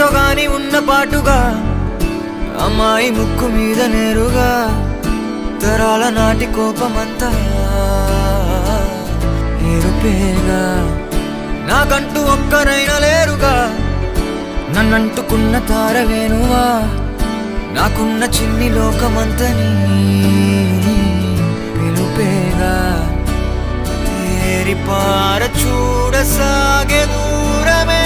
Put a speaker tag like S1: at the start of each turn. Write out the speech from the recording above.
S1: ఎవరితో గాని ఉన్న పాటుగా అమ్మాయి ముక్కు మీద నేరుగా తరాల నాటి కోపమంతా ఏరుపేగా నాకంటూ ఒక్కరైనా లేరుగా నన్నంటుకున్న తారవేనువా నాకున్న చిన్ని లోకమంతని పిలుపేగా తేరి పార చూడసాగే దూరమే